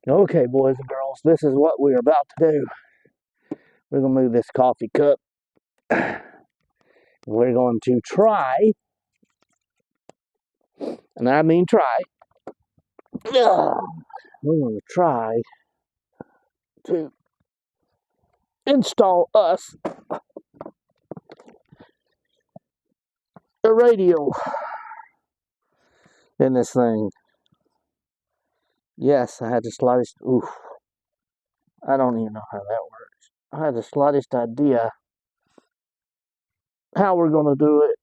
Okay, boys and girls, this is what we're about to do. We're going to move this coffee cup. We're going to try, and I mean try, we're going to try to install us a radio in this thing. Yes, I had the slightest, I don't even know how that works. I had the slightest idea how we're going to do it,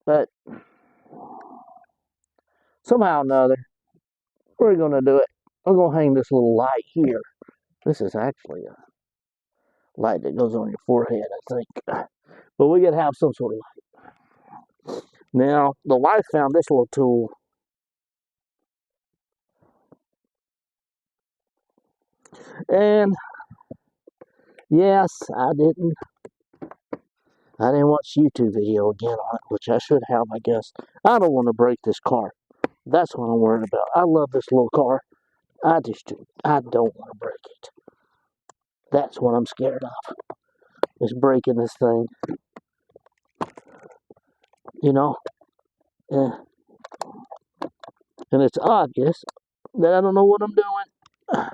but somehow or another, we're going to do it. I'm going to hang this little light here. This is actually a light that goes on your forehead, I think. But we got to have some sort of light. Now, the wife found this little tool. And yes, I didn't watch YouTube video again on it, which I should have, I guess. I don't want to break this car. That's what I'm worried about. I love this little car. I don't want to break it. That's what I'm scared of, is breaking this thing. You know? Yeah. And it's obvious that I don't know what I'm doing.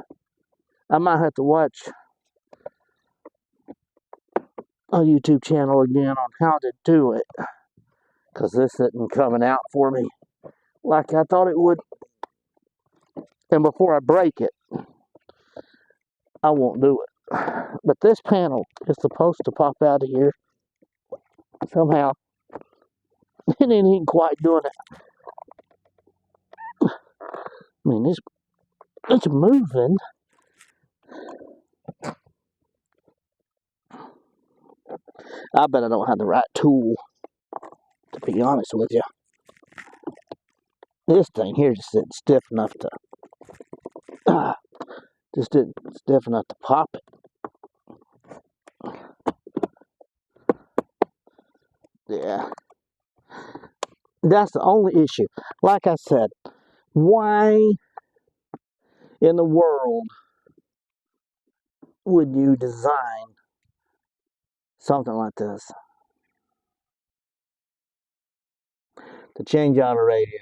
I might have to watch a YouTube channel again on how to do it, because this isn't coming out for me like I thought it would. And before I break it, I won't do it. But this panel is supposed to pop out of here somehow. It ain't even quite doing it. I mean, it's moving. I bet I don't have the right tool, to be honest with you. This thing here just isn't stiff enough to, pop it. Yeah. That's the only issue. Like I said, why in the world would you design something like this to change out a radio?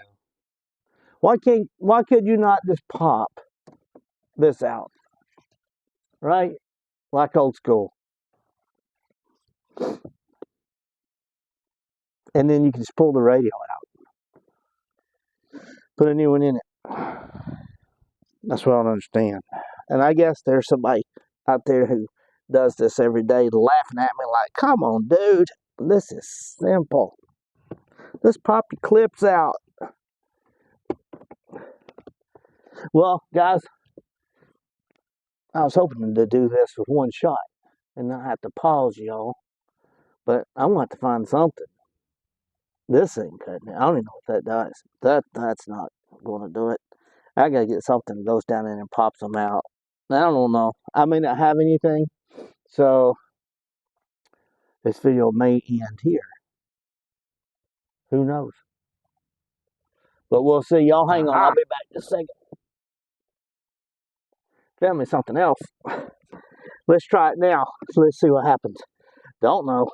Why could you not just pop this out? Right? Like old school. And then you can just pull the radio out. Put a new one in it. That's what I don't understand. And I guess there's somebody out there who does this every day laughing at me like, come on, dude. This is simple. Just pop your clips out. Well, guys, I was hoping to do this with one shot and not have to pause y'all. But I'm going to have to find something. This ain't cutting it. I don't even know what that does. That's not going to do it. I got to get something that goes down in and pops them out. I don't know. I may not have anything. So this video may end here. Who knows? But we'll see. Y'all hang on. I'll be back in a second. Tell me something else. Let's try it now. So let's see what happens. Don't know.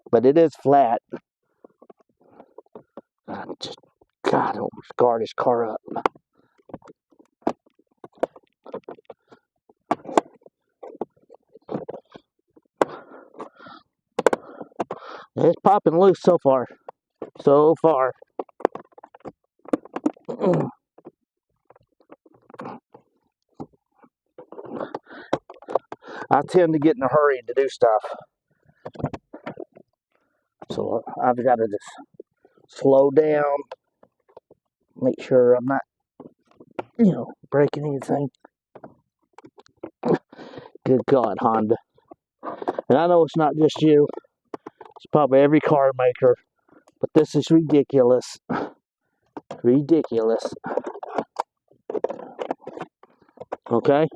But it is flat. God, I don't scar this car up. It's popping loose so far. So far. I tend to get in a hurry to do stuff. So I've got to just slow down. Make sure I'm not, breaking anything. Good God, Honda. And I know it's not just you. It's probably every car maker. But this is ridiculous. Ridiculous. Okay?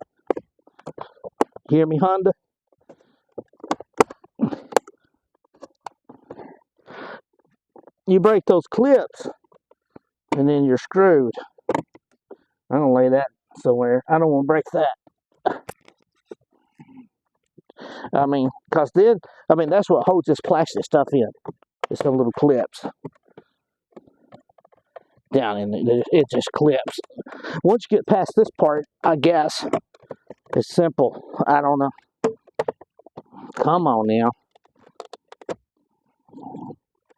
Hear me, Honda? You break those clips, and then you're screwed. I'm gonna lay that somewhere. I don't want to break that. I mean, cause then, that's what holds this plastic stuff in. It's some little clips down in it. It just clips. Once you get past this part, I guess it's simple. I don't know. Come on now.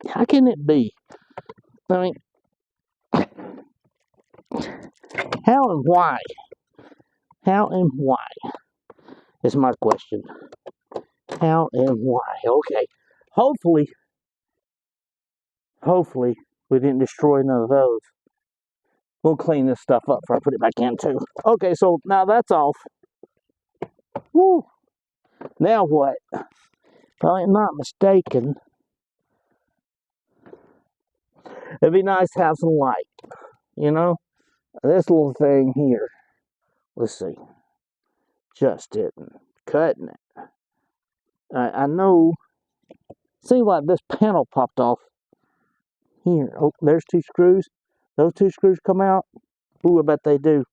How can it be? I mean, how and why? How and why is my question. How and why? Okay. Hopefully, we didn't destroy none of those. We'll clean this stuff up before I put it back in too. Okay, so now that's off. Woo. Now what? If I'm not mistaken, it'd be nice to have some light. You know? This little thing here. Let's see. Just didn't. Cutting it. I know. Seems like this panel popped off. Here. Oh, there's 2 screws. Those 2 screws come out. Ooh, I bet they do.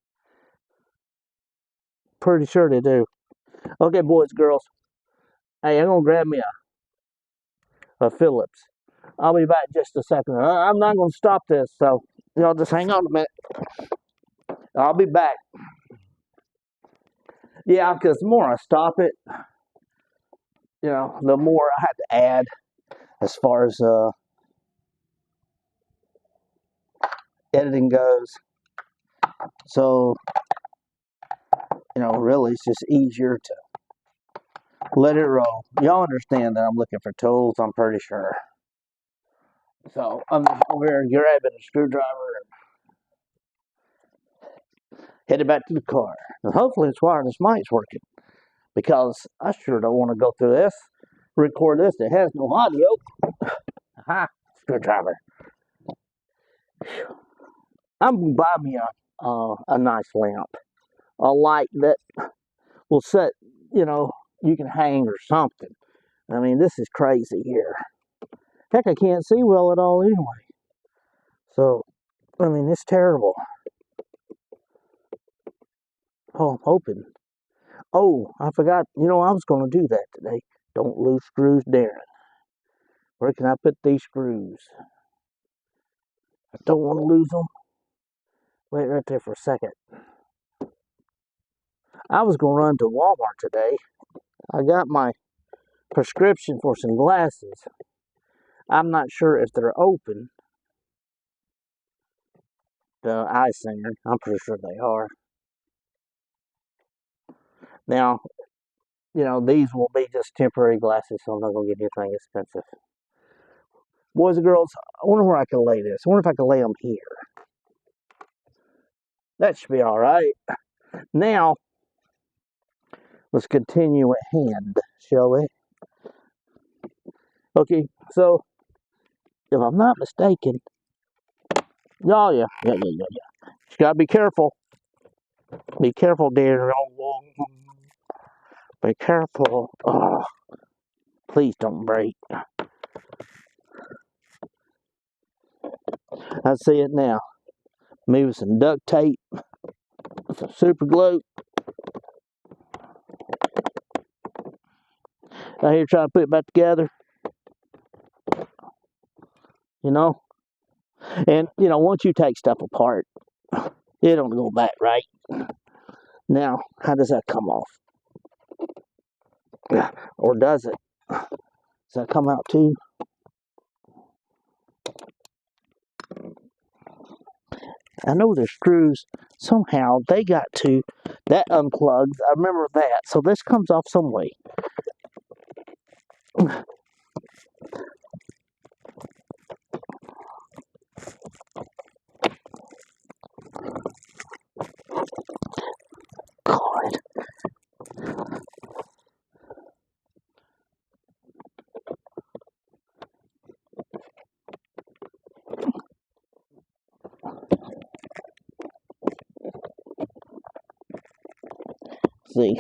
Pretty sure they do. Okay, boys, girls. Hey, I'm gonna grab me a Phillips. I'll be back just a second. I'm not gonna stop this, so y'all just hang on a minute. I'll be back. Yeah, because the more I stop it, the more I have to add as far as editing goes. So, really, it's just easier to let it roll. Y'all understand that I'm looking for tools, I'm pretty sure. So, I'm over here grabbing a screwdriver and headed back to the car. And hopefully this wireless mic's working, because I sure don't want to go through this, record this that has no audio. Aha, screwdriver. I'm going to buy me a nice lamp. A light that will set, you can hang or something. I mean, this is crazy here. Heck, I can't see well at all anyway. So, I mean, it's terrible. Oh, I'm hoping. Oh, I forgot. I was going to do that today. Don't lose screws, Darren. Where can I put these screws? I don't want to lose them. Wait right there for a second. I was going to run to Walmart today. I got my prescription for some glasses. I'm not sure if they're open. The eye center. I'm pretty sure they are. Now, these will be just temporary glasses, so I'm not going to get anything expensive. Boys and girls, I wonder where I can lay this. I wonder if I can lay them here. That should be all right. Now, let's continue at hand, shall we? Okay, so, if I'm not mistaken, oh, yeah. You gotta be careful. Be careful, dear. Be careful. Oh, please don't break. I see it now. Maybe some duct tape, some super glue. Out here trying to put it back together. And, once you take stuff apart, it don't go back right. Now, how does that come off? Or does it? Does that come out too? I know the screws, somehow, they got to, that unplugs, I remember that. So this comes off some way. God. See,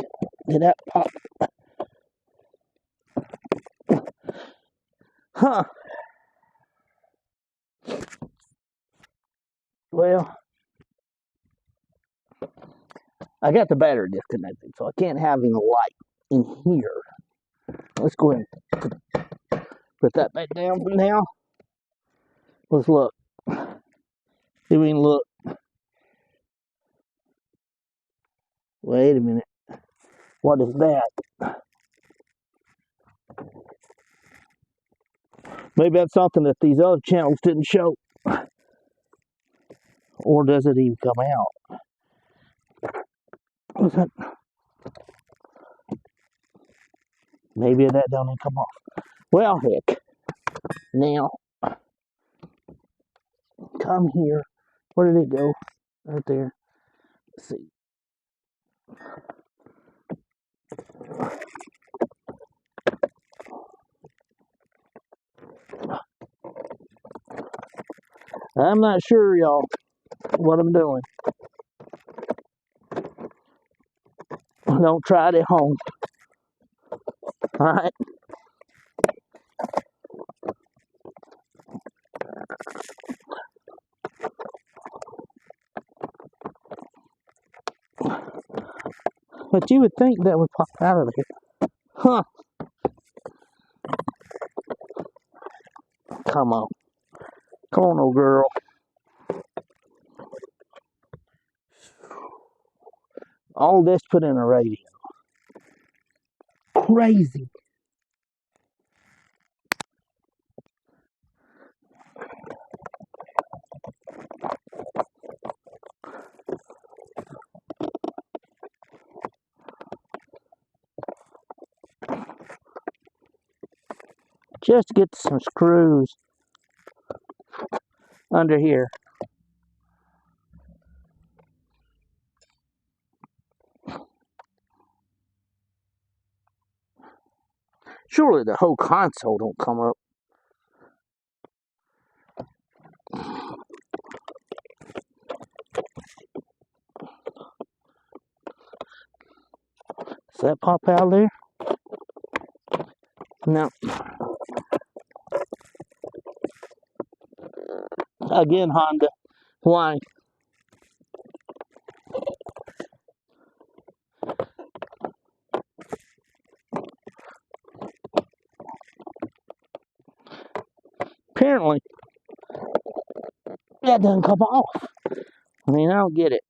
did that pop? Huh. Well, I got the battery disconnected, so I can't have any light in here. Let's go ahead and put that back down for now. Let's look. See if we can look. Wait a minute. What is that? Maybe that's something that these other channels didn't show. Or does it even come out? What's that? Maybe that don't even come off. Well, heck. Now, come here. Where did it go? Right there. Let's see. I'm not sure, y'all, what I'm doing. Don't try it at home. Alright? But you would think that would pop out of here. Huh. Come on. Come on, old girl. All this put in a radio. Crazy. Just to get some screws under here. Surely the whole console don't come up. Does that pop out there? No. Again, Honda. Why? Apparently, that doesn't come off. I mean, I don't get it.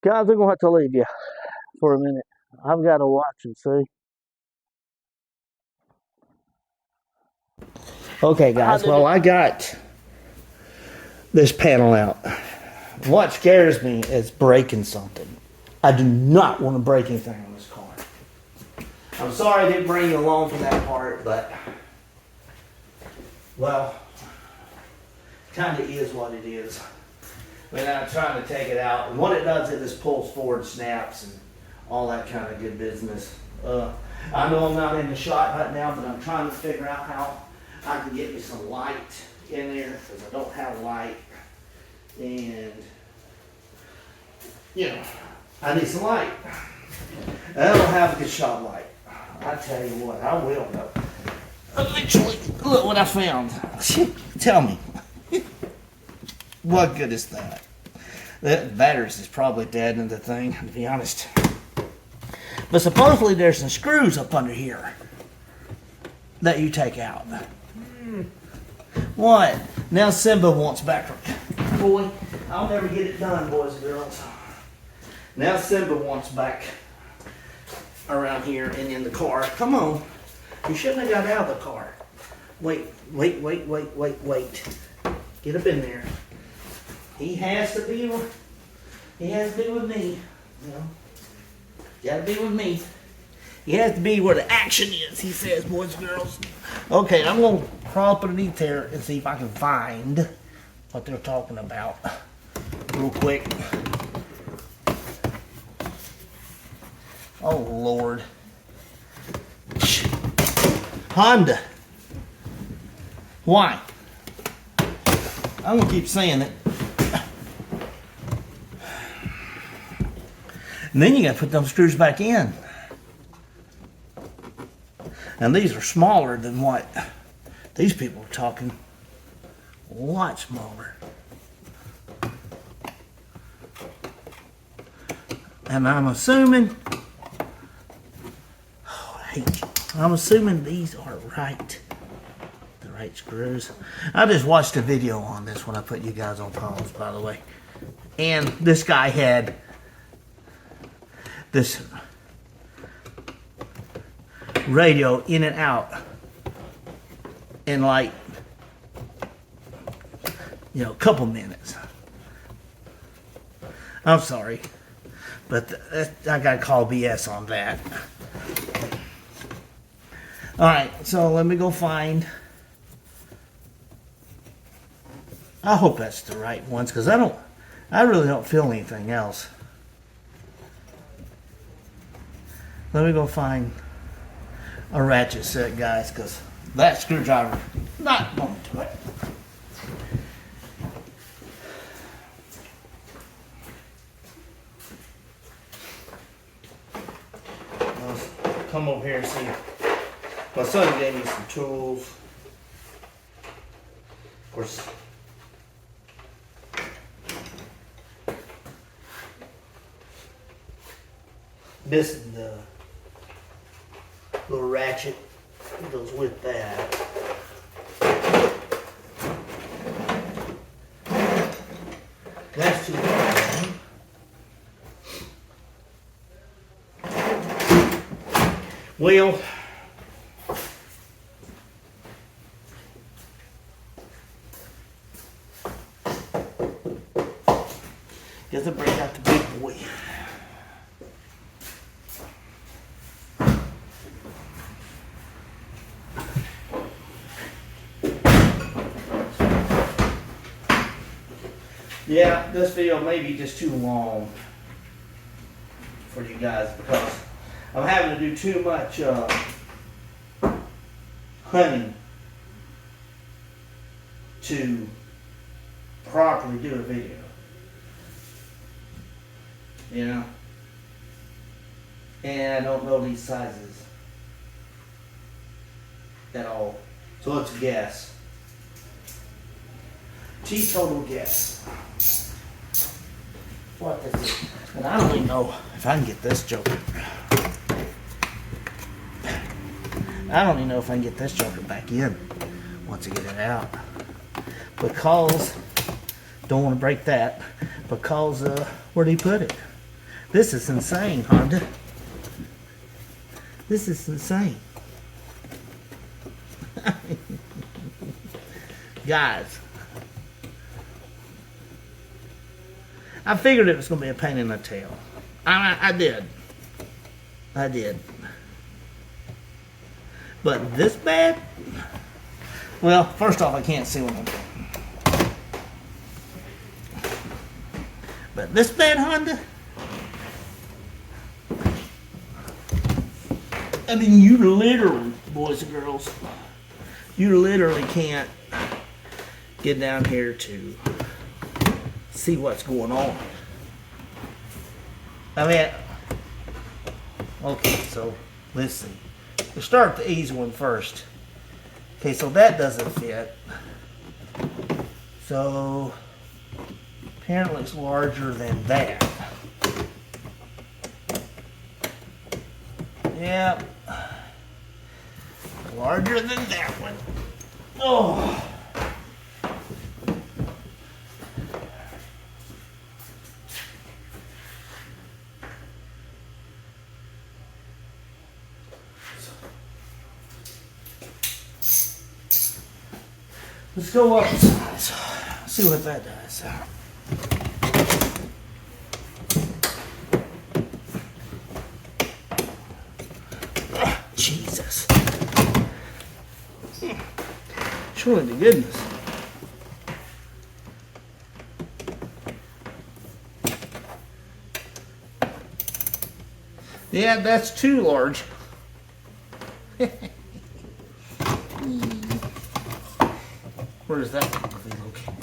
Guys, we're going to have to leave you for a minute. I've got to watch and see. Okay, guys. Well, I got this panel out. What scares me is breaking something. I do not want to break anything on this car. I'm sorry I didn't bring you along for that part, but, well, kind of is what it is. I mean, I'm trying to take it out, and what it does, it just pulls forward, snaps, and all that kind of good business. I know I'm not in the shot right now, but I'm trying to figure out how I can get me some light in there, because I don't have light, and, you know, I need some light. I don't have a good shot light. I tell you what, I will though. Eventually, look what I found. Tell me. What good is that? That batteries is probably dead in the thing, to be honest. But supposedly there's some screws up under here that you take out. What? Now Simba wants back. Boy, I'll never get it done, boys and girls. Now Simba wants back around here and in the car. Come on. You shouldn't have got out of the car. Wait. Get up in there. He has to be with me. You know? You gotta be with me. He has to be where the action is, he says, boys and girls. Okay, I'm gonna crawl up underneath there and see if I can find what they're talking about real quick. Oh Lord. Honda. Why? I'm gonna keep saying it. And then you gotta put those screws back in. And these are smaller than what these people are talking. A lot smaller. And I'm assuming, oh, I hate you. I'm assuming these are right. The right screws. I just watched a video on this when I put you guys on pause, by the way. And this guy had this radio in and out in like, you know, a couple minutes. I'm sorry, but I gotta call BS on that. Alright, so let me go find, I hope that's the right ones, because I really don't feel anything else. Let me go find a ratchet set, guys, because that screwdriver not going to it. Let's come over here and see. My son gave me some tools. Of course, this is the little ratchet that goes with that. That's too long. Well, guess I'll break out the big boy. Yeah, this video may be just too long for you guys because I'm having to do too much hunting to properly do a video. You know? And I don't know these sizes at all. So let's guess. Teetotal guess. What is it? And I don't even know if I can get this joker. I don't even know if I can get this joker back in once I get it out. Because, don't want to break that, because where'd he put it? This is insane, Honda. This is insane. Guys, I figured it was going to be a pain in the tail. I did. I did. But this bad? Well, first off, I can't see what I'm doing. But this bad, Honda? I mean, you literally, boys and girls, you literally can't get down here to see what's going on. I mean, okay, so let's see. We'll start the easy one first. Okay, so that doesn't fit. So apparently it's larger than that. Yep. Larger than that one. Oh. Let's go up size. See what that does. Jesus. Surely to goodness. Yeah, that's too large. Where is that located?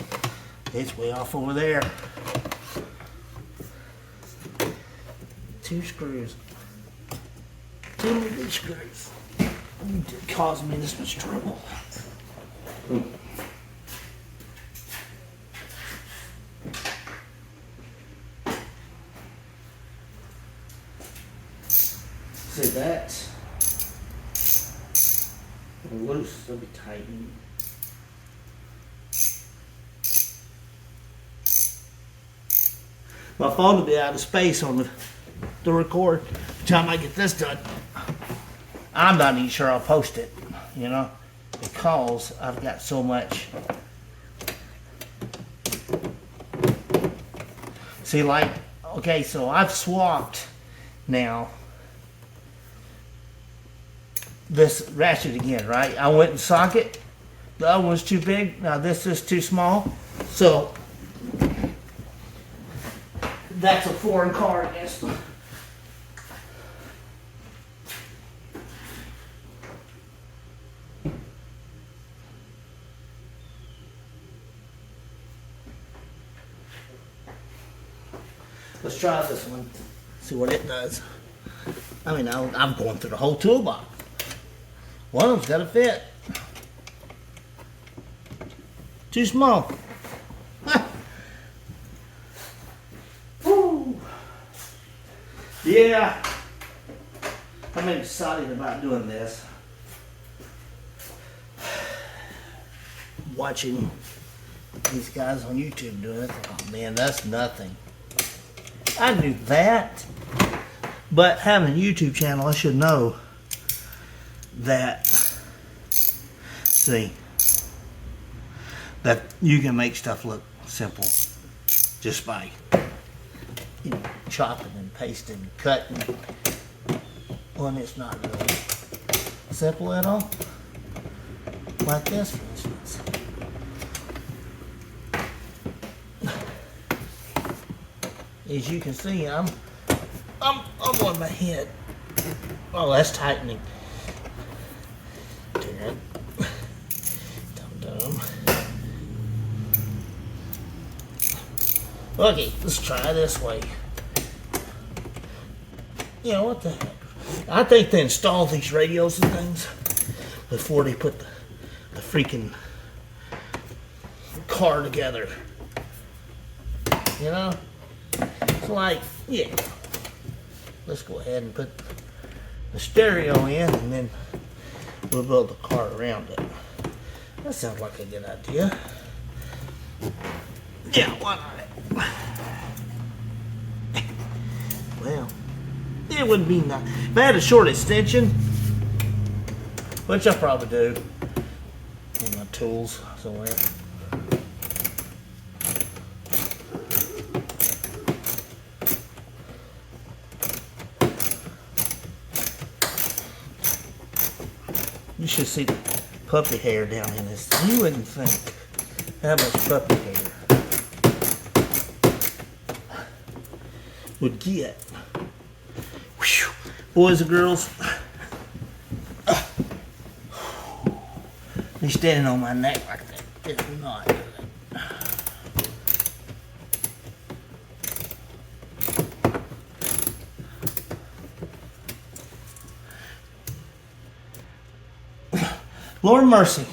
It's way off over there. 2 screws. 2 little screws. You caused me this much trouble. See, that's loose, it'll be tightened. My phone will be out of space on the record by the time I get this done. I'm not even sure I'll post it, you know, because I've got so much. See, like, okay, so I've swapped now this ratchet again, right? I went and socket. The other one's too big. Now this is too small. So that's a foreign car, I guess. Let's try this one. See what it does. I mean, I'm going through the whole toolbox. One of them's got to fit. Too small. Huh. Woo. Yeah. I'm excited about doing this. Watching these guys on YouTube doing it. Oh man, that's nothing. I knew that. But having a YouTube channel, I should know that, see, that you can make stuff look simple just by, you know, chopping and pasting and cutting when it's not really simple at all. Like this, for instance. As you can see, I'm on my head. Oh, that's tightening. Dum-dum. Okay, let's try this way. You know, what the heck? I think they install these radios and things before they put the freaking car together. You know? It's like, yeah. Let's go ahead and put the stereo in and then we'll build the car around it. That sounds like a good idea. Yeah, why not? Well, it wouldn't be nice. If I had a short extension, which I probably do, in my tools somewhere. You should see the puppy hair down in this. You wouldn't think how much puppy hair would get. Whew. Boys and girls, me standing on my neck like that is not good. Lord mercy.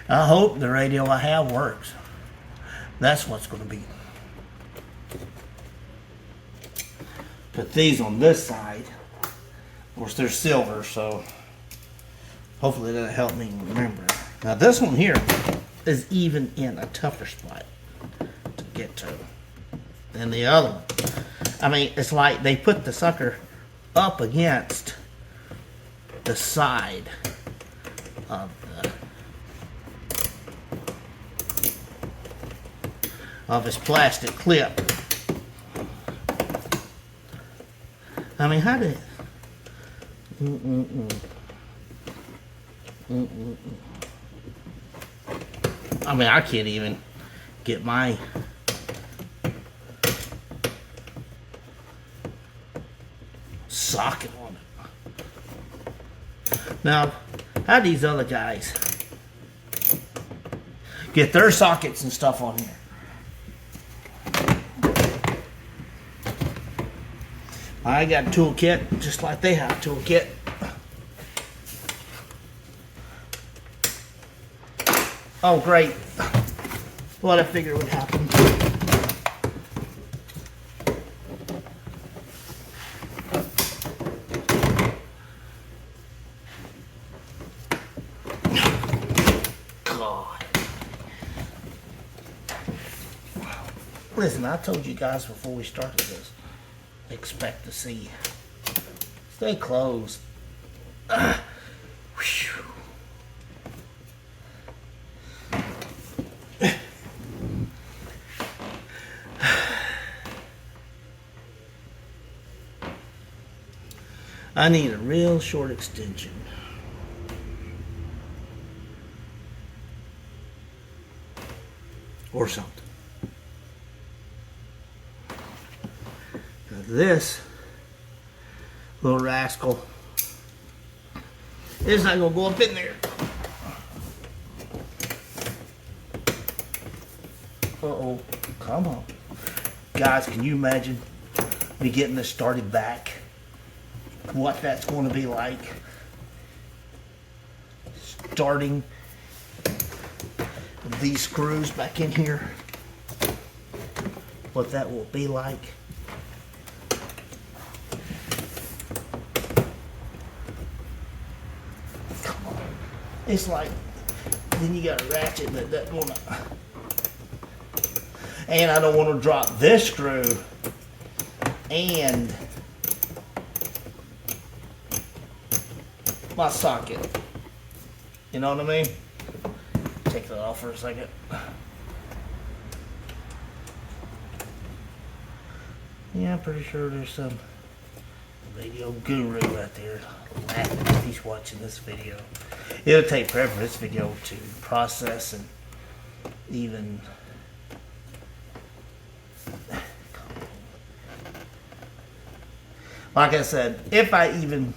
I hope the radio I have works. That's what's going to be. Put these on this side. Of course, they're silver, so hopefully that'll help me remember it. Now this one here is even in a tougher spot to get to than the other one. I mean, it's like they put the sucker up against the side of his plastic clip. I mean, how did I mean, I can't even get my socket on it. Now, how these other guys get their sockets and stuff on here. I got a toolkit just like they have a toolkit. Oh, great. What I figured would happen. God. Listen, I told you guys before we started this, expect to see. Stay closed. Whew. I need a real short extension. Or something. Now this little rascal is not going to go up in there. Uh-oh. Come on. Guys, can you imagine me getting this started back? What that's going to be like? Starting these screws back in here. What that will be like. Come on. It's like, then you got a ratchet that doesn't want to. And I don't want to drop this screw and my socket. You know what I mean? Take that off for a second. Yeah, I'm pretty sure there's some video guru out there laughing if he's watching this video. It'll take forever for this video to process and even. Like I said, if I even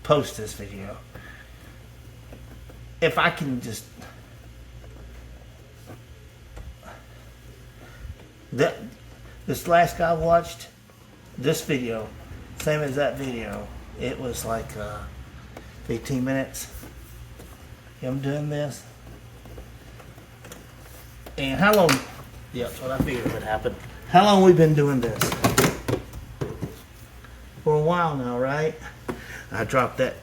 post this video, if I can just this last guy watched this video, same as that video, it was like 15 minutes. I'm doing this, and how long? Yeah, that's what I figured would happen. How long we been doing this? For a while now, right? I dropped that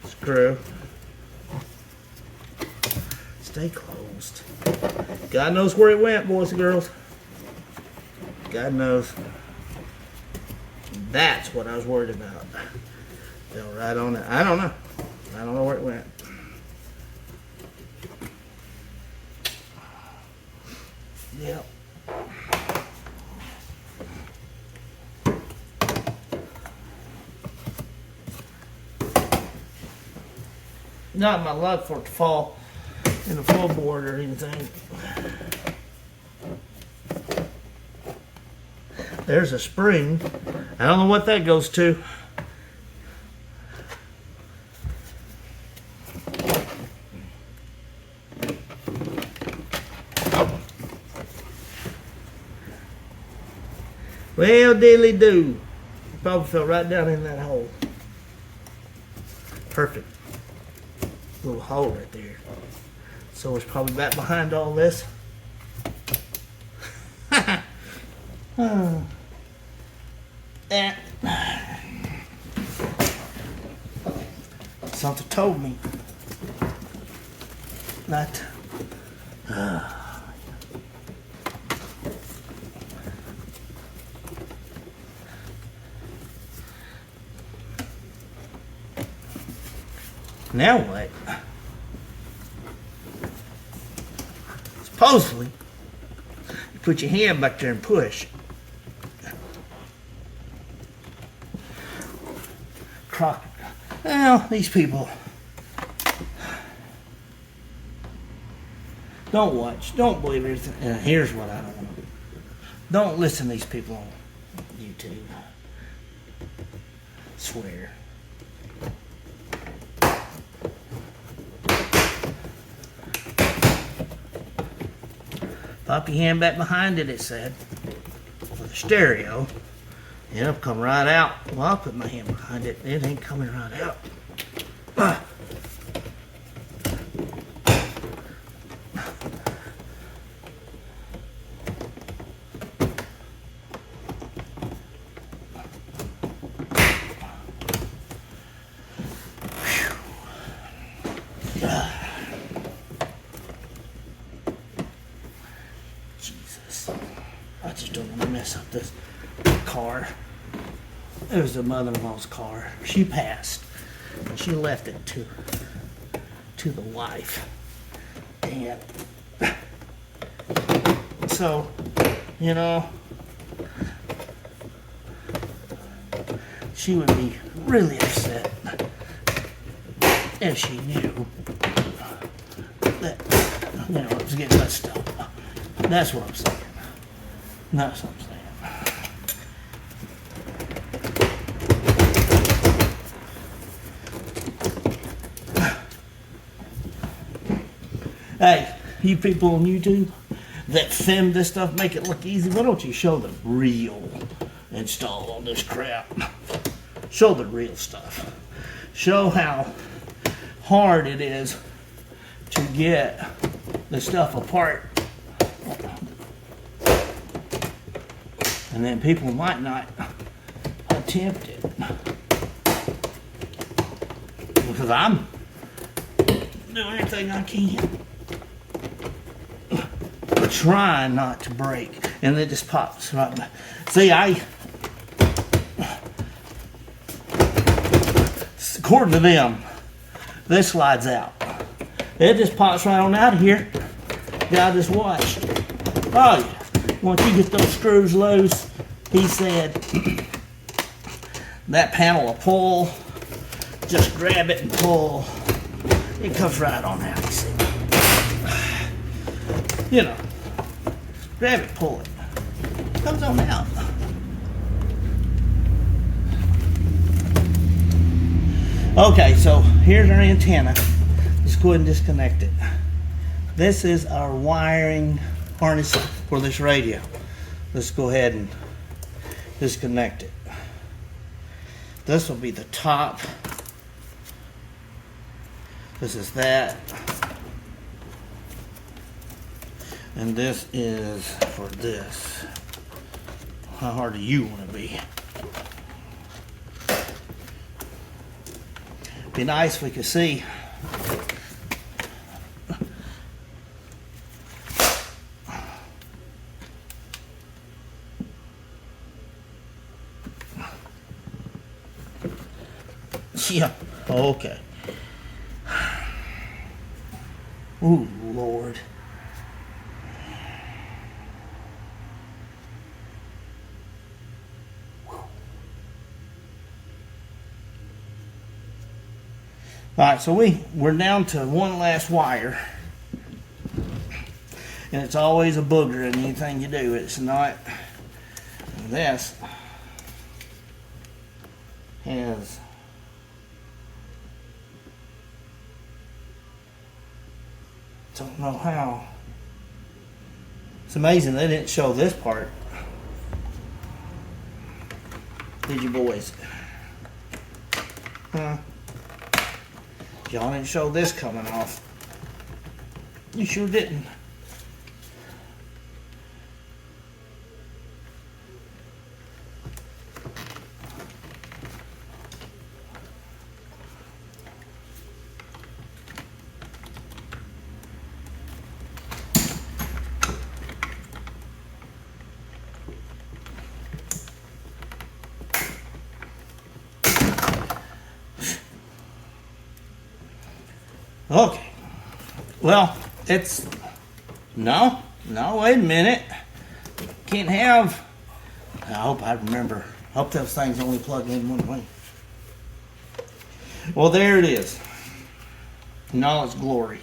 screw. Stay closed. God knows where it went, boys and girls. God knows. That's what I was worried about. Fell right on it. I don't know. I don't know where it went. Yep. Not my luck for it to fall in the floorboard or anything. There's a spring. I don't know what that goes to. Well, diddly do. Probably fell right down in that hole. Perfect. Little hole right there. So it's probably back behind all this. Something told me not. Now what? Supposedly, you put your hand back there and push. Crocker. Well, these people. Don't watch. Don't believe everything. Here's what I don't want to do. Don't listen to these people on YouTube. Swear. Pop your hand back behind it, it said. For the stereo. It'll come right out. Well, I'll put my hand behind it. It ain't coming right out. Jesus. I just don't want to mess up this car. It was the mother-in-law's car. She passed. And she left it to the wife. And so, you know, she would be really upset if she knew that, you know, it was getting messed up. That's what I'm saying. That's what I'm saying. Hey, you people on YouTube that film this stuff, make it look easy, why don't you show the real install on this crap? Show the real stuff. Show how hard it is to get the stuff apart. And then people might not attempt it. Because I'm doing everything I can. Trying not to break, and it just pops right back. See, according to them, this slides out. It just pops right on out of here. Yeah, I just watched. Oh yeah, once you get those screws loose, he said, that panel will pull. Just grab it and pull. It comes right on out, you see. You know. Grab it, pull it. Comes on out. Okay, so here's our antenna. Let's go ahead and disconnect it. This is our wiring harness for this radio. Let's go ahead and disconnect it. This will be the top. This is that. And this is for this. How hard do you want to be? Be nice if we could see. Yeah, okay. Ooh, Lord. Alright, so we're down to one last wire. And it's always a booger in anything you do. It's not. This has don't know how. It's amazing they didn't show this part. Did you boys? Huh? Y'all didn't show this coming off. You sure didn't. Okay. Well, it's no, wait a minute. Can't have. I hope I remember. I hope those things only plug in one way. Well, there it is. In all its glory.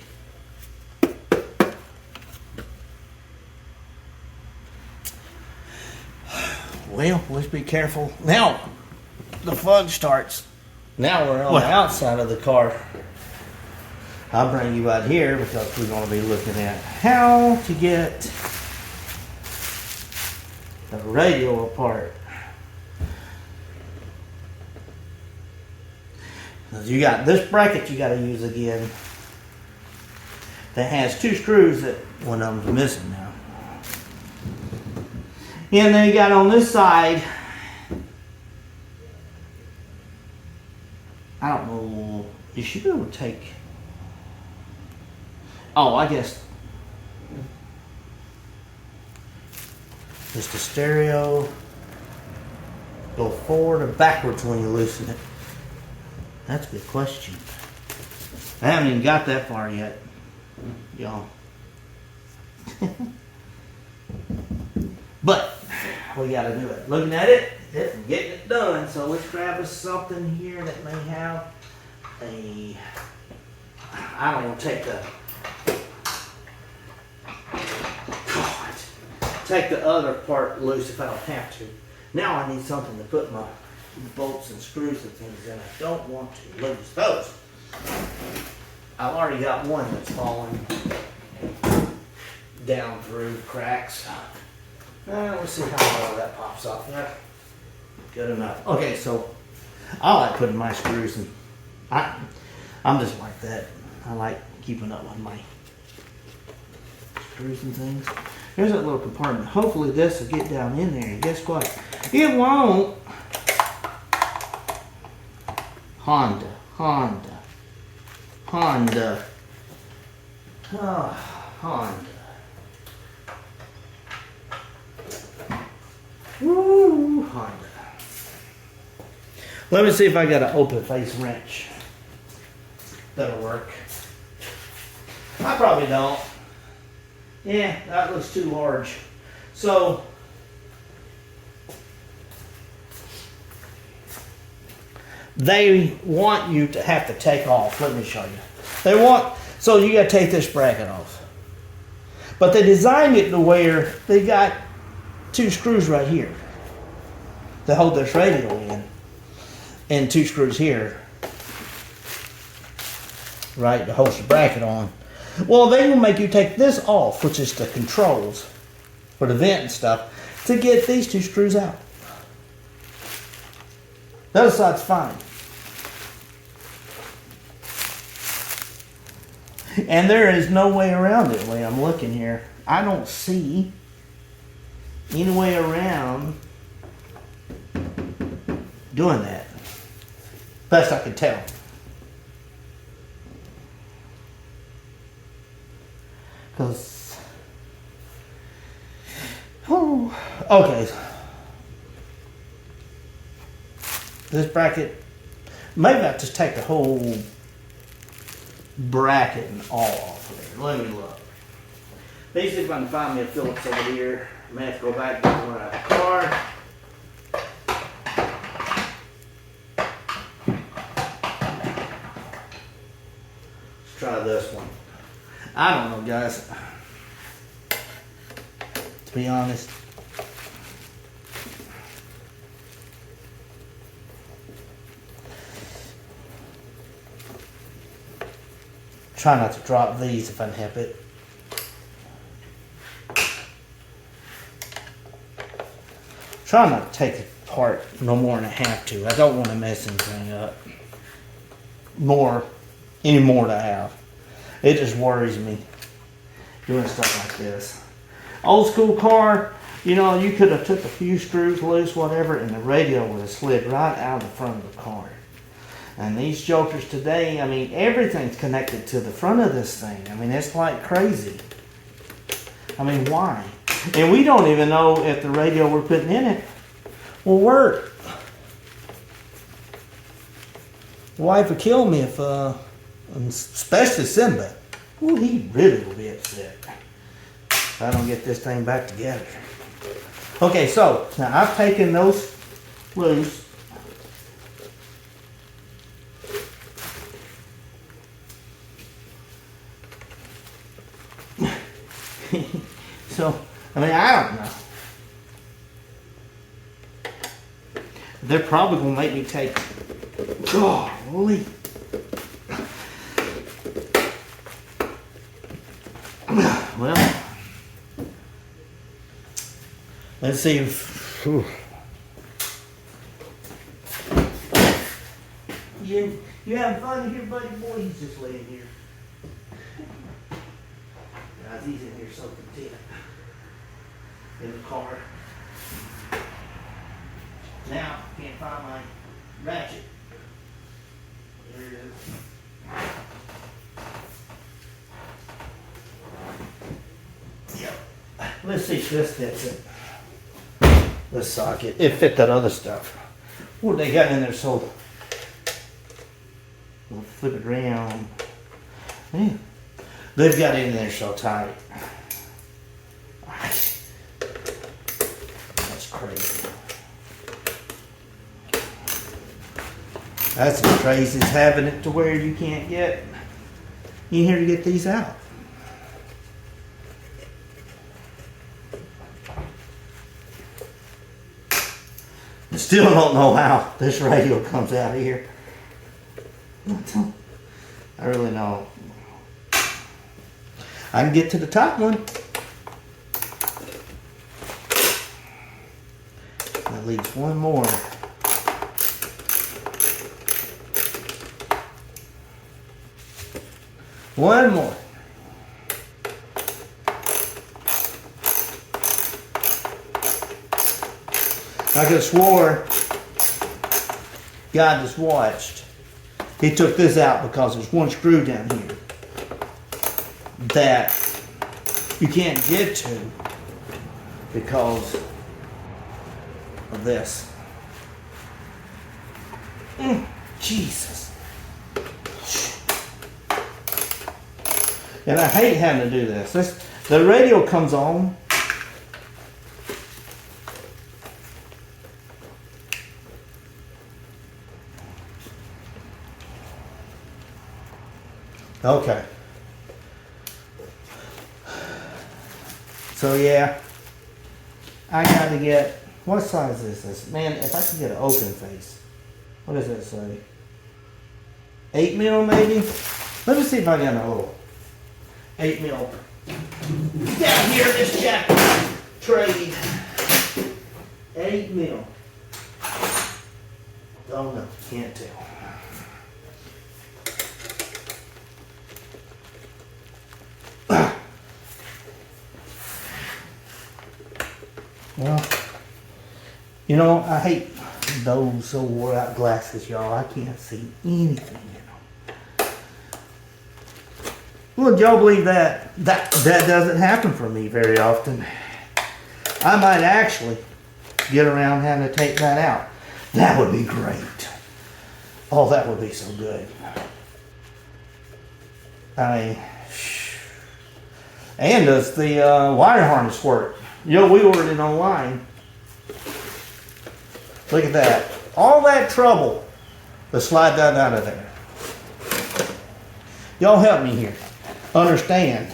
Well, let's be careful. Now, the fudge starts. Now we're on the outside of the car. I'll bring you out here because we're going to be looking at how to get the radio apart. You got this bracket you got to use again. That has 2 screws that one of them's missing now. And then you got on this side, I don't know, you should be able to take, oh, I guess, just the stereo, go forward or backwards when you loosen it. That's a good question. I haven't even got that far yet, y'all. But we got to do it. Looking at it, it's getting it done. So let's grab us something here that may have a. I don't want to take the. God, take the other part loose if I don't have to. Now I need something to put my bolts and screws and things in. I don't want to lose those. I've already got one that's fallen down through cracks. Let's see how well that pops off. Yeah, good enough. Okay, so I like putting my screws in. I'm just like that. I like keeping up with my screws and things. There's that little compartment. Hopefully this will get down in there. And guess what? It won't. Honda. Oh, Honda. Woo, Honda. Let me see if I got an open face wrench that'll work. I probably don't. Yeah, that looks too large. So they want you to have to take off. Let me show you. So you got to take this bracket off. But they designed it to where they got 2 screws right here to hold this radio in, and 2 screws here, right, to hold the bracket on. Well, they will make you take this off, which is the controls for the vent and stuff, to get these 2 screws out. The other side's fine. And there is no way around it the way I'm looking here. I don't see any way around doing that. Best I can tell. Because, oh, okay. This bracket, maybe I just take the whole bracket and all off of there. Let me look. Let me see if I can find me a Phillips over here. I may have to go back and get one out of the car. Let's try this one. I don't know, guys. To be honest. Try not to drop these if I can help it. Try not to take it apart no more than I have to. I don't want to mess anything up any more than I have. It just worries me doing stuff like this. Old school car, you know, you could have took a few screws loose, whatever, and the radio would have slid right out of the front of the car. And these jokers today, I mean, everything's connected to the front of this thing. I mean, it's like crazy. I mean, why? And we don't even know if the radio we're putting in it will work. Wife would kill me if, especially Simba. Well, he really will be upset if I don't get this thing back together. Okay, so now I've taken those loose. So, I mean, I don't know. They're probably going to make me take, golly. Well, Let's see if... Whew. You having fun here, buddy? Boy, he's just laying here. Guys, he's in here so content. In the car. Now, can't find my ratchet. There it is. Yep. Let's see if this fits it. This socket. It fit that other stuff. What they got in there so... We'll flip it around. Yeah. They've got it in there so tight. That's crazy. That's as crazy as having it to where you can't get in here to get these out. I still don't know how this radio comes out of here. I really know. I can get to the top one. That leaves one more. One more. I could have swore God just watched. He took this out because there's one screw down here that you can't get to because of this. Jesus. And I hate having to do this. The radio comes on. Okay. So yeah, I gotta get, what size is this? Man, if I can get an open face. What does that say? 8 mil maybe? Let me see if I got a little 8 mil down here in this jack trade. 8 mil. Don't know, can't tell. Well, you know, I hate those so wore out glasses, y'all. I can't see anything in them. Well, y'all believe that? That doesn't happen for me very often. I might actually get around having to take that out. That would be great. Oh, that would be so good. I mean, and does the wire harness work? You know, we ordered it online. Look at that. All that trouble to slide that out of there. Y'all help me here. Understand.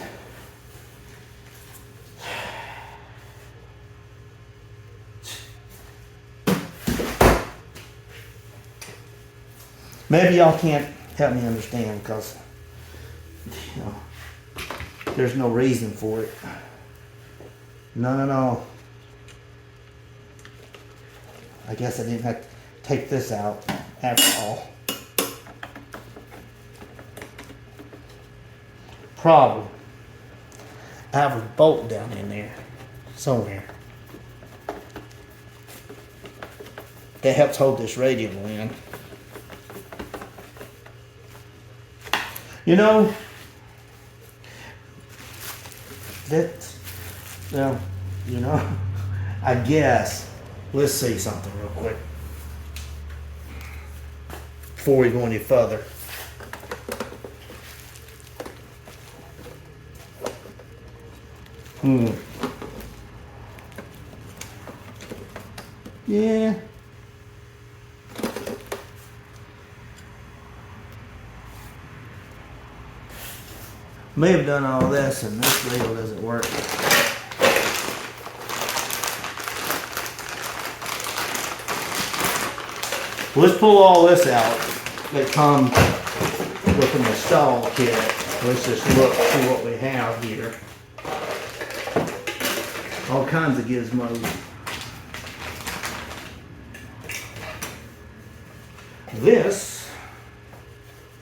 Maybe y'all can't help me understand because, you know, there's no reason for it. No. I guess I didn't have to take this out after all. Problem. I have a bolt down in there somewhere that helps hold this radio in. You know, that's, well, you know, I guess, let's see something real quick before we go any further. Yeah. May have done all this and this radio doesn't work. Let's pull all this out that comes with an install kit. Let's just look, see what we have here. All kinds of gizmos. this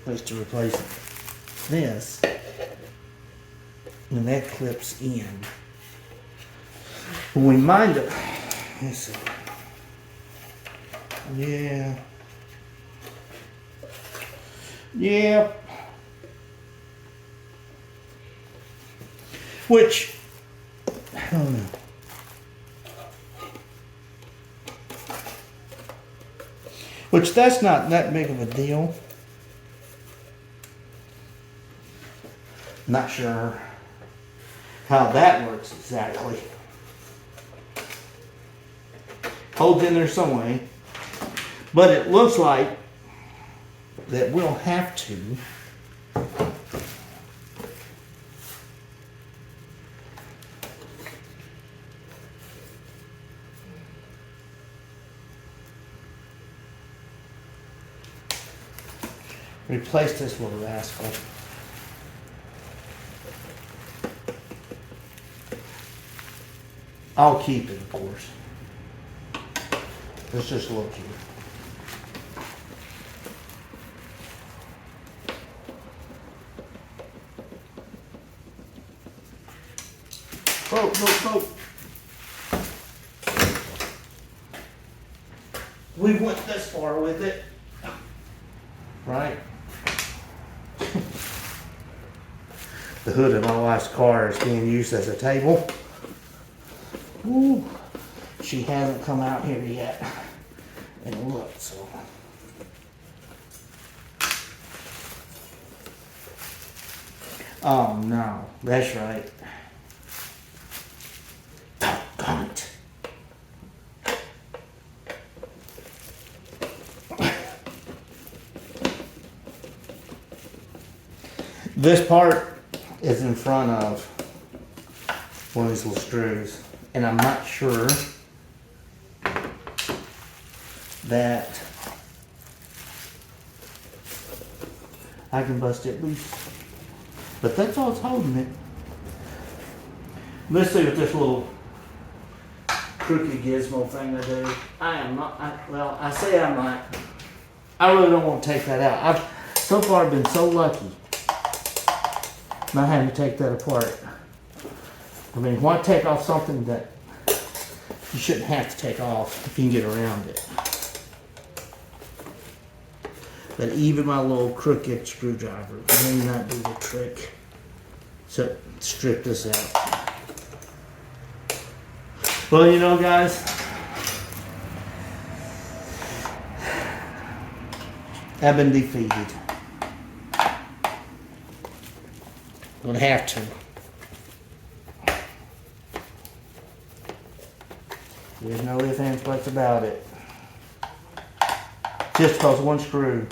is to replace this, and that clips in. When we mind it, let's see. Yeah. Which, I don't know. Which, that's not that big of a deal. Not sure how that works exactly. Holds in there some way. But it looks like that we'll have to replace this little rascal. I'll keep it, of course. Let's just look here. Oh. We went this far with it. Right? The hood of my wife's car is being used as a table. Ooh, she hasn't come out here yet and looked, so. Oh no, that's right. Doggone it. This part is in front of one of these little screws, and I'm not sure that I can bust it loose. But that's all it's holding it. Let's see what this little crooked gizmo thing I do. I am not, I say I'm not. I really don't want to take that out. I've so far been so lucky not having to take that apart. I mean, why take off something that you shouldn't have to take off if you can get around it? But even my little crooked screwdriver may not do the trick. So strip this out. Well, you know, guys, I've been defeated. Would have to. There's no ifs, ands, buts about it. Just because one screw.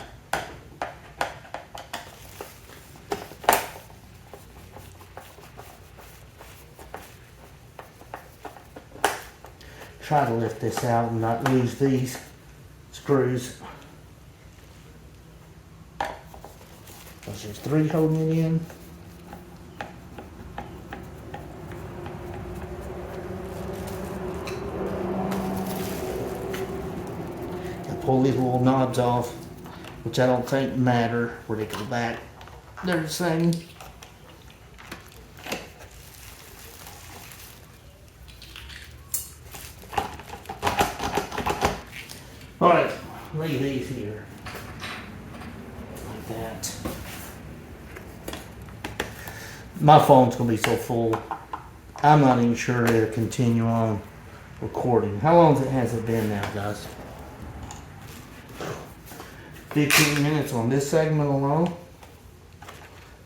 Try to lift this out and not lose these screws. There's 3 holding it in. Pull these little knobs off, which I don't think matter where they go back. They're the same. Alright, leave these here. Like that. My phone's going to be so full, I'm not even sure it'll continue on recording. How long has it been now, guys? 15 minutes on this segment alone.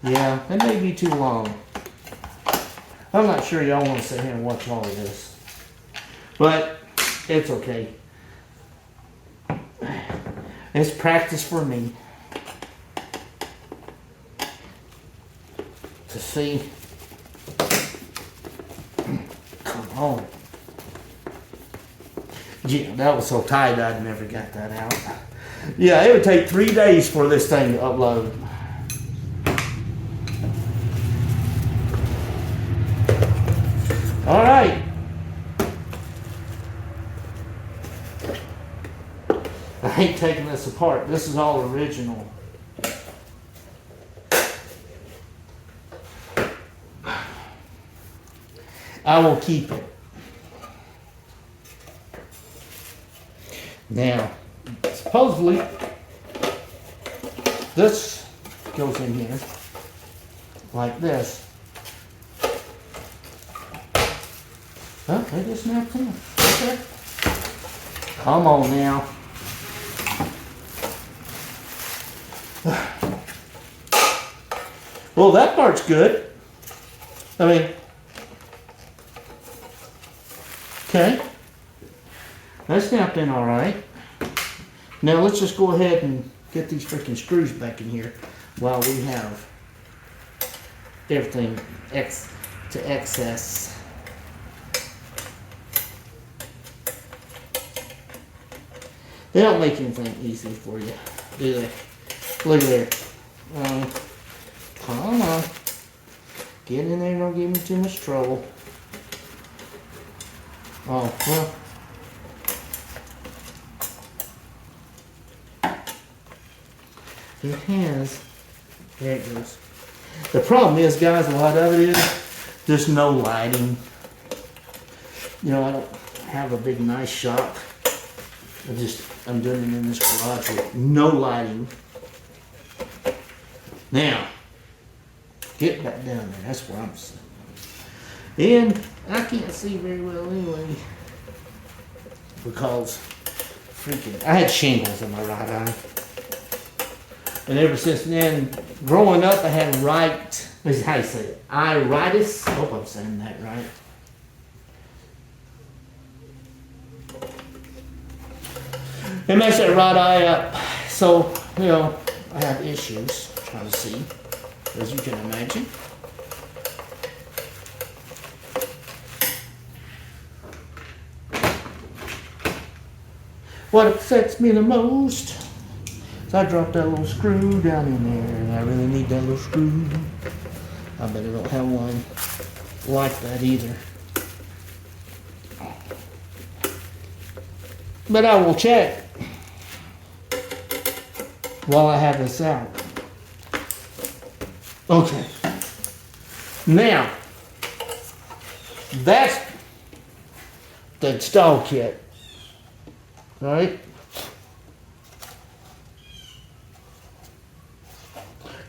Yeah, it may be too long. I'm not sure y'all want to sit here and watch all of this. But it's okay. It's practice for me. To see. Come on. Yeah, that was so tight I never got that out. Yeah, it would take 3 days for this thing to upload. All right. I hate taking this apart. This is all original. I will keep it. Now, supposedly, this goes in here like this. Oh, they just snapped in. Okay. Come on now. Well, that part's good. I mean, okay. That snapped in all right. Now let's just go ahead and get these freaking screws back in here while we have everything to excess. They don't make anything easy for you, do they? Look at there. Come on. Get in there, don't give me too much trouble. Oh, well. It has. There it goes. The problem is, guys, a lot of it is there's no lighting. You know, I don't have a big nice shop. I'm doing it in this garage with no lighting. Now, get back down there. That's where I'm sitting. And I can't see very well anyway. Because freaking, I had shingles in my right eye. And ever since then, growing up, I had this is how you say it, iritis. I hope I'm saying that right. It makes that right eye up. So, you know, I have issues trying to see, as you can imagine. What upsets me the most, so I dropped that little screw down in there, and I really need that little screw. I bet I don't have one like that either. But I will check while I have this out. Okay. Now, that's the install kit. Right?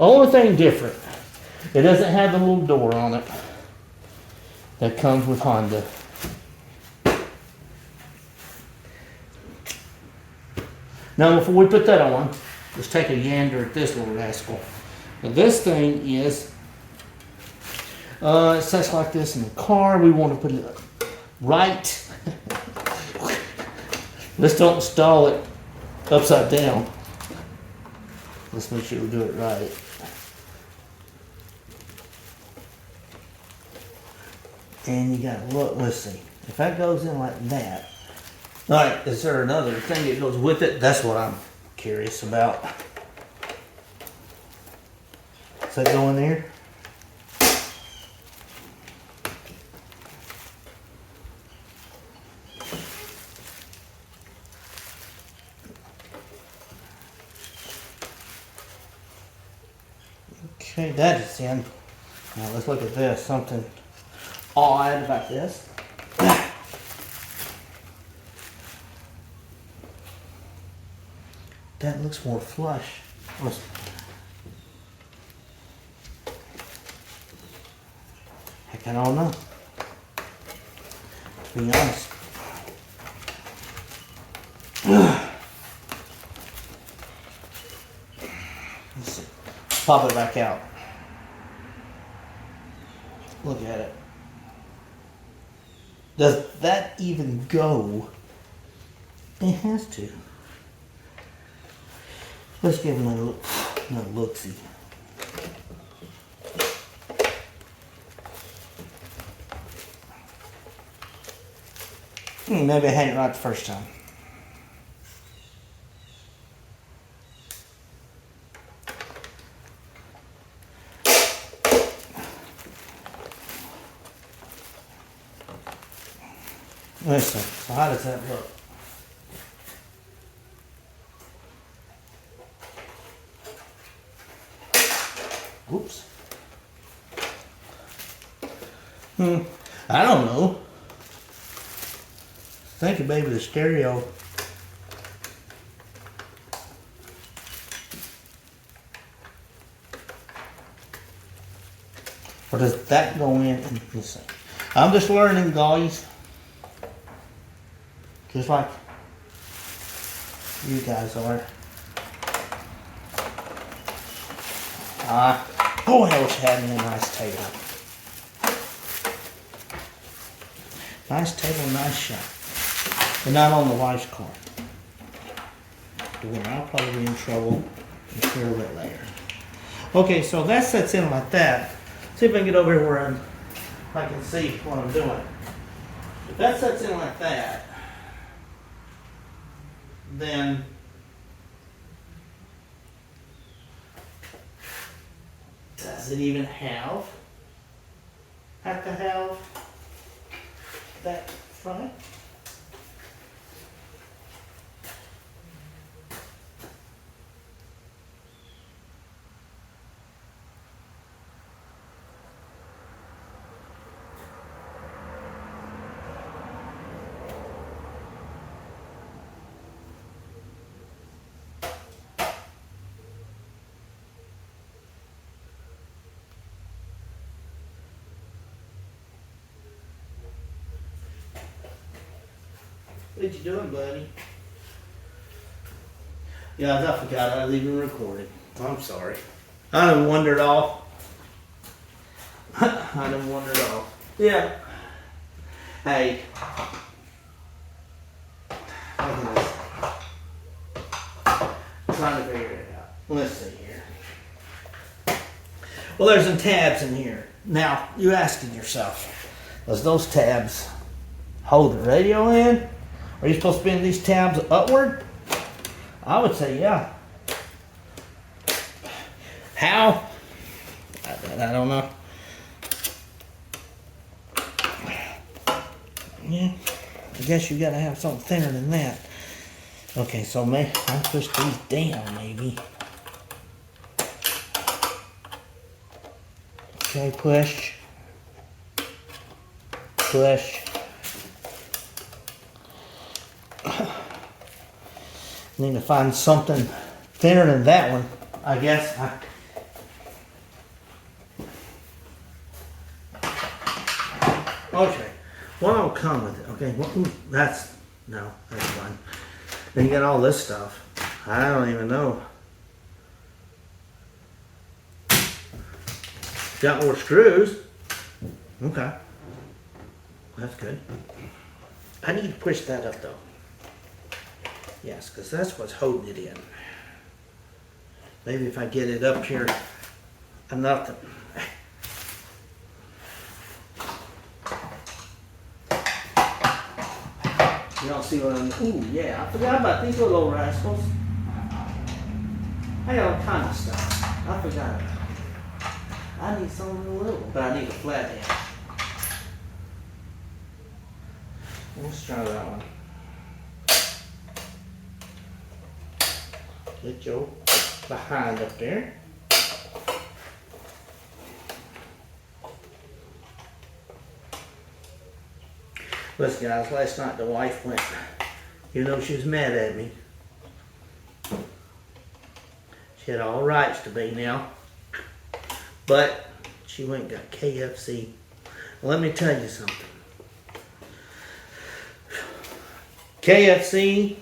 Only thing different, it doesn't have the little door on it that comes with Honda. Now, before we put that on, let's take a gander at this little rascal. Now, this thing is, it sits like this in the car. We want to put it right. Let's don't install it upside down. Let's make sure we do it right. And you gotta look, let's see. If that goes in like that. Alright, is there another thing that goes with it? That's what I'm curious about. Does that go in there? Okay, that is in. Now let's look at this. Something odd about this. That looks more flush. Heck, I don't know. To be honest. Let's see. Pop it back out. Look at it. Does that even go? It has to. Let's give it another look-see. Maybe I had it right the first time. Listen, so how does that look? Whoops. I don't know. Thank you, baby, the stereo. Or does that go in? Let's see. I'm just learning, guys. Just like you guys are. Boy, I wish I had me a nice table. Nice table, nice shot. But not on the wife's car. Well, I'll probably be in trouble a little bit later. Okay, so that sets in like that. See if I can get over here where I can see what I'm doing. If that sets in like that, then does it even have to have that front? What you doing, buddy? Yeah, I forgot I was even recording. I'm sorry. I done wandered off. I done wandered off. Yeah. Hey. Look at this. I'm trying to figure it out. Let's see here. Well, there's some tabs in here. Now, you're asking yourself, does those tabs hold the radio in? Are you supposed to bend these tabs upward? I would say yeah. How? I don't know. Yeah, I guess you gotta have something thinner than that. Okay, so maybe I'll push these down maybe. Okay, push. Push. Need to find something thinner than that one, I guess. Okay, one will come with it. Okay, well, that's fine. Then you got all this stuff. I don't even know. Got more screws. Okay, that's good. I need to push that up though. Yes, because that's what's holding it in. Maybe if I get it up here enough to... You don't see what I'm... Ooh, yeah, I forgot about these little rascals. I got all kind of stuff. I forgot about it. I need something little, but I need a flathead. Let's try that one. Get your behind up there. Listen guys, last night the wife went, you know she was mad at me. She had all rights to be now. But she went and got KFC. Let me tell you something. KFC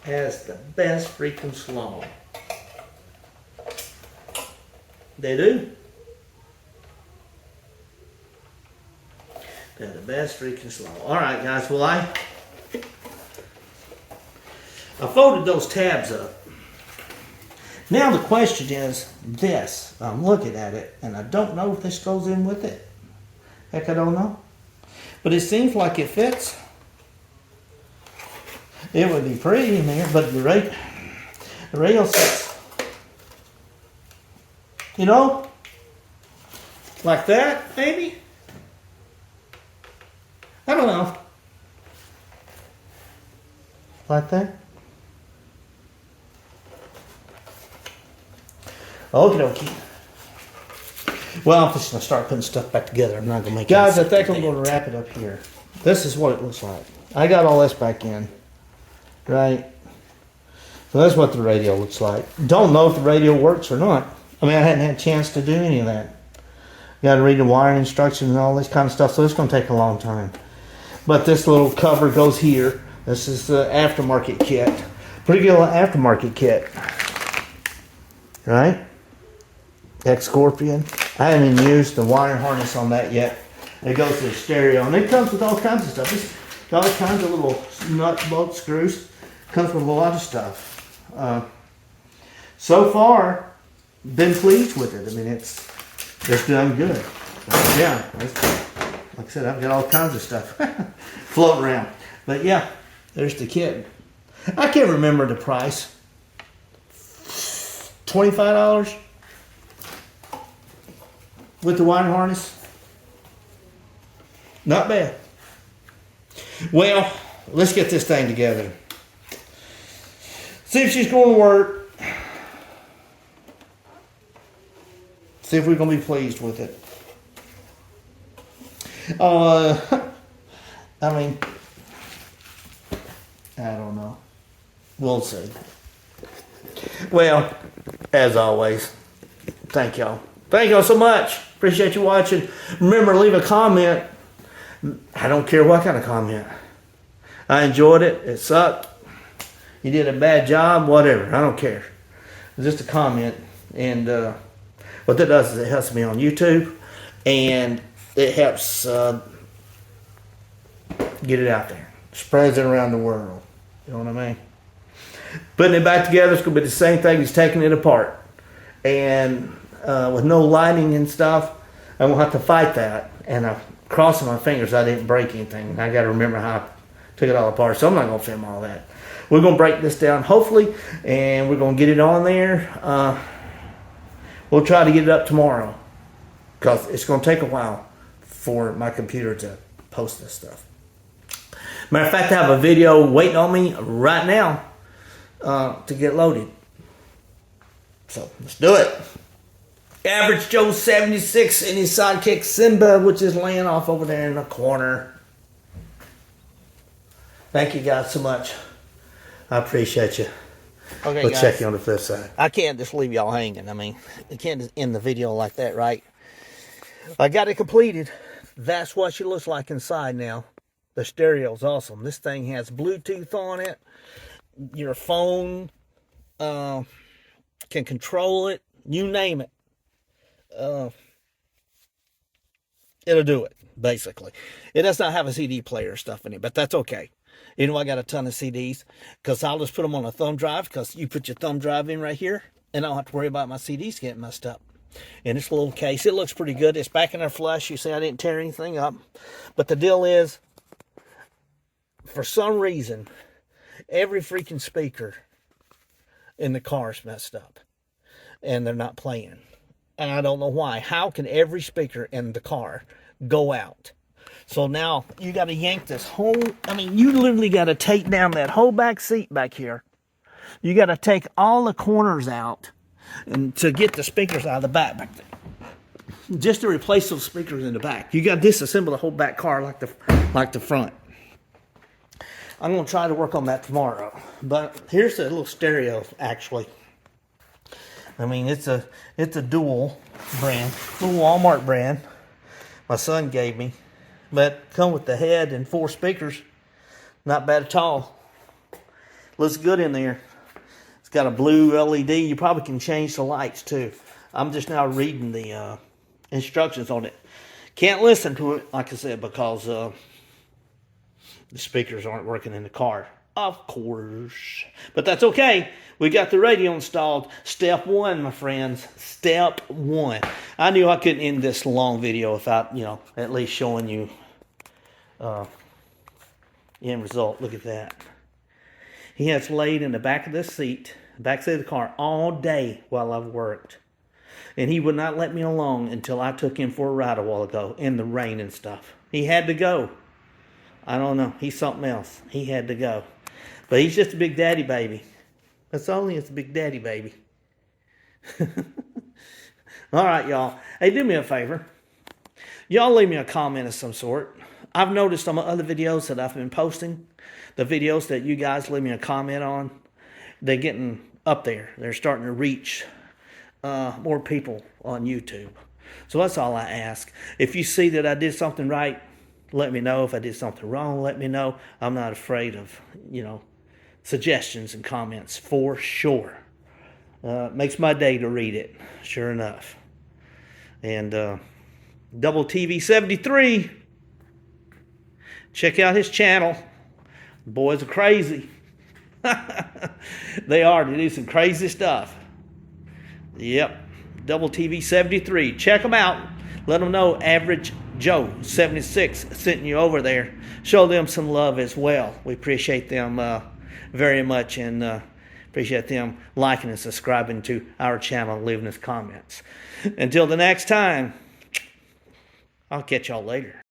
has the best freaking slaw. They do. They're the best freaking slaw. Alright guys, well I folded those tabs up. Now the question is this. I'm looking at it and I don't know if this goes in with it. Heck, I don't know. But it seems like it fits. It would be pretty in there, but the rail sits, you know, like that, maybe? I don't know. Like that? Okie dokie. Well, I'm just going to start putting stuff back together. I'm not going to make Guys, I think I'm going to wrap it up here. This is what it looks like. I got all this back in. Right? So that's what the radio looks like. Don't know if the radio works or not. I mean, I hadn't had a chance to do any of that. Got to read the wiring instructions and all this kind of stuff, so it's going to take a long time. But this little cover goes here. This is the aftermarket kit. Pretty good aftermarket kit. Right? Ex-Scorpion. I haven't even used the wire harness on that yet. It goes to the stereo. And it comes with all kinds of stuff. It's got all kinds of little nuts, bolts, screws. Comes with a lot of stuff. So far, been pleased with it. I mean, it's done good. Yeah, like I said, I've got all kinds of stuff floating around. But yeah, there's the kit. I can't remember the price. $25 with the wire harness. Not bad. Well, let's get this thing together. See if she's going to work. See if we're going to be pleased with it. I mean, I don't know. We'll see. Well, as always, thank y'all. Thank y'all so much. Appreciate you watching. Remember, leave a comment. I don't care what kind of comment. I enjoyed it. It sucked. You did a bad job. Whatever. I don't care. It's just a comment. And what that does is it helps me on YouTube. And it helps get it out there. Spreads it around the world. You know what I mean? Putting it back together is going to be the same thing as taking it apart. And with no lighting and stuff, I won't have to fight that. And I'm crossing my fingers I didn't break anything. I got to remember how I took it all apart. So I'm not going to film all that. We're going to break this down, hopefully, and we're going to get it on there. We'll try to get it up tomorrow because it's going to take a while for my computer to post this stuff. Matter of fact, I have a video waiting on me right now to get loaded. So let's do it. Average Joe 76 and his sidekick Simba, which is laying off over there in the corner. Thank you guys so much. I appreciate you. Okay, let's check you on the flip side. I can't just leave y'all hanging. I mean, you can't just end the video like that, right? I got it completed. That's what she looks like inside now. The stereo's awesome. This thing has Bluetooth on it. Your phone can control it. You name it. It'll do it, basically. It does not have a CD player stuff in it, but that's okay. You know, I got a ton of CDs because I'll just put them on a thumb drive because you put your thumb drive in right here and I don't have to worry about my CDs getting messed up. And it's a little case. It looks pretty good. It's back in there flush. You see I didn't tear anything up. But the deal is, for some reason, every freaking speaker in the car is messed up. And they're not playing. And I don't know why. How can every speaker in the car go out? So now you got to yank this whole, I mean, you literally got to take down that whole back seat back here. You got to take all the corners out and to get the speakers out of the back there. Just to replace those speakers in the back. You got to disassemble the whole back car like the front. I'm going to try to work on that tomorrow. But here's the little stereo, actually. I mean, it's a dual brand, little Walmart brand. My son gave me. But come with the head and 4 speakers. Not bad at all. Looks good in there. It's got a blue LED. You probably can change the lights too. I'm just now reading the instructions on it. Can't listen to it, like I said, because the speakers aren't working in the car. Of course. But that's okay. We got the radio installed. Step 1, my friends. Step 1. I knew I couldn't end this long video without, at least showing you end result. Look at that. He has laid in the back of this seat, back seat of the car, all day while I've worked. And he would not let me alone until I took him for a ride a while ago in the rain and stuff. He had to go. I don't know. He's something else. He had to go. But he's just a big daddy baby. That's all he is, a big daddy baby. All right, y'all. Hey, do me a favor. Y'all leave me a comment of some sort. I've noticed on my other videos that I've been posting, the videos that you guys leave me a comment on, they're getting up there. They're starting to reach more people on YouTube. So that's all I ask. If you see that I did something right, let me know. If I did something wrong, let me know. I'm not afraid of, suggestions and comments for sure. Makes my day to read it, sure enough. And Double TV 73, check out his channel. The boys are crazy. They are. They do some crazy stuff. Yep. Double TV 73. Check them out. Let them know Average Joe 76 sent you over there. Show them some love as well. We appreciate them very much, and appreciate them liking and subscribing to our channel and leaving us comments. Until the next time, I'll catch y'all later.